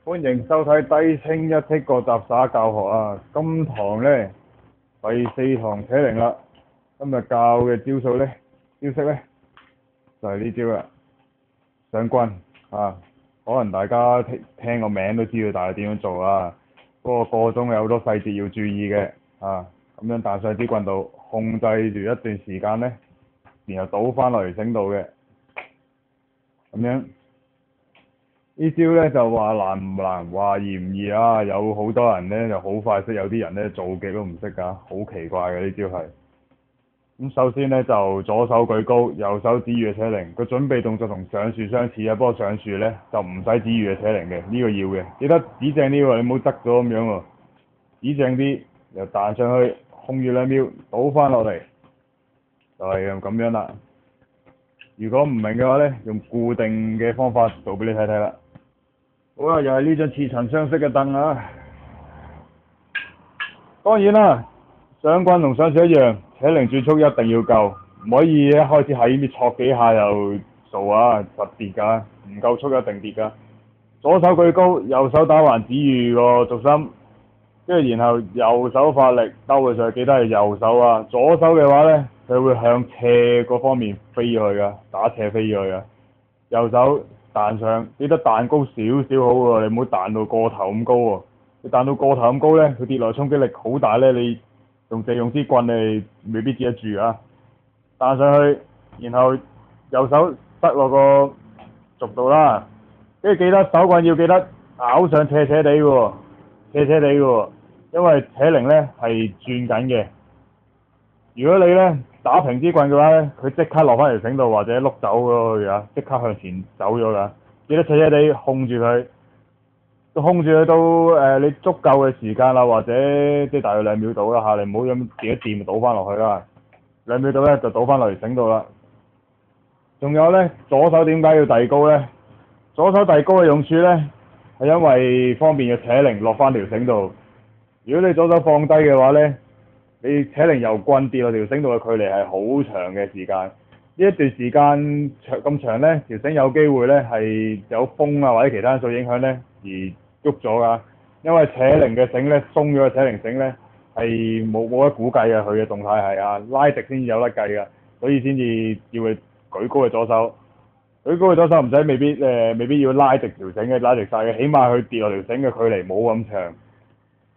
歡迎收睇低清一剔個雜耍教學啊！今堂呢，第4堂扯鈴啦。今日教嘅招式呢，就係呢招啦，上棍啊！可能大家聽個名都知道，大概點樣做啊？不過個中有好多細節要注意嘅啊！咁樣彈上支棍度，控制住一段時間呢，然後倒翻落嚟繩度嘅，咁樣。呢招呢就話難唔難，話易唔易啊？有好多人呢就好快識，有啲人呢做極都唔識㗎，好奇怪嘅呢招係。咁首先呢，就左手舉高，右手指住嘅扯鈴，個準備動作同上樹相似啊，不過上樹呢就唔使指住嘅扯鈴嘅，呢個要嘅，記得指正啲喎，你唔好側咗咁樣喎，指正啲，又彈上去，控住2秒，倒翻落嚟，就係咁樣啦。如果唔明嘅話呢，用固定嘅方法做俾你睇睇啦。好啦，又係呢張似曾相識嘅凳啊！當然啦，上棍同上樹一樣，扯鈴轉速一定要夠，唔可以一開始喺呢挫幾下又做啊，實跌㗎，唔夠速一定跌㗎。左手舉高，右手打橫指住個軸心，跟住然後右手發力兜佢上去，記得係右手啊。左手嘅話呢，佢會向斜嗰方面飛去㗎，打斜飛去㗎。右手彈上，記得彈高少少好喎，你唔好彈到個頭咁高喎。你彈到個頭咁高呢，佢跌落衝擊力好大呢，你用支棍你未必接得住啊。彈上去，然後右手塞落個軸度啦，跟住記得手棍要記得咬上斜斜地喎，因為扯鈴呢係轉緊嘅。如果你呢打平支棍嘅話呢，佢即刻落翻條繩度或者碌走咗去啊，即刻向前走咗㗎。記得斜斜地控住佢，控住佢到你足夠嘅時間啦，或者即係大約2秒到啦嚇，你唔好咁自己掂倒翻落去啦。2秒到呢，就倒翻落嚟繩度啦。仲有呢，左手點解要遞高呢？左手遞高嘅用處呢，係因為方便嘅扯鈴落翻條繩度。如果你左手放低嘅話呢，你扯鈴由棍跌落條繩度嘅距離係好長嘅時間，呢一段時間咁長呢，條繩有機會呢係有風啊或者其他因素影響呢而喐咗㗎。因為扯鈴嘅繩呢，鬆咗嘅扯鈴繩呢係冇得估計嘅，佢嘅動態係啊，拉直先至有得計㗎，所以先至要佢舉高嘅左手。舉高嘅左手唔使未必要拉直條繩嘅，拉直晒嘅，起碼佢跌落條繩嘅距離冇咁長。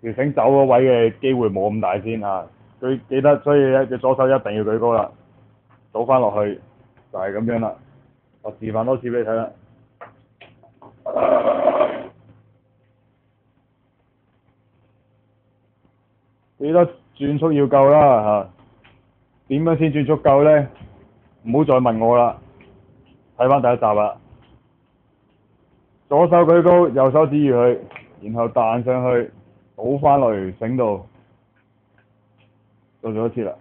條繩走嗰位嘅機會冇咁大先嚇，佢記得，所以咧隻左手一定要舉高啦，倒翻落去就係咁樣啦。我示範多次俾你睇啦。記得轉速要夠啦嚇，點樣先轉速夠呢？唔好再問我啦，睇翻第一集啦。左手舉高，右手指住佢，然後彈上去。倒翻落嚟繩度，做咗一次啦。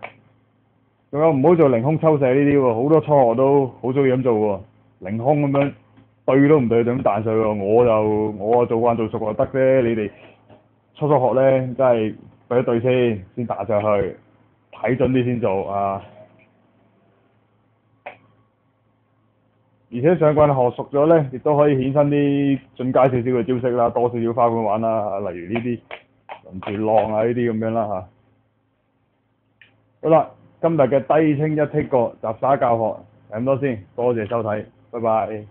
仲有唔好做凌空抽射呢啲喎，好多初學都好中意咁做喎。凌空咁樣對都唔對就咁彈上去喎。我做慣做熟就得啫。你哋初學呢，真係對一對先彈上去，睇準啲先做啊。而且上棍學熟咗呢，亦都可以衍生啲進階少少嘅招式啦，多少少花款玩啦，例如呢啲輪住浪啊呢啲咁樣啦嚇。好啦，今日嘅低清一剔個雜耍教學係咁多先，多謝收睇，拜拜。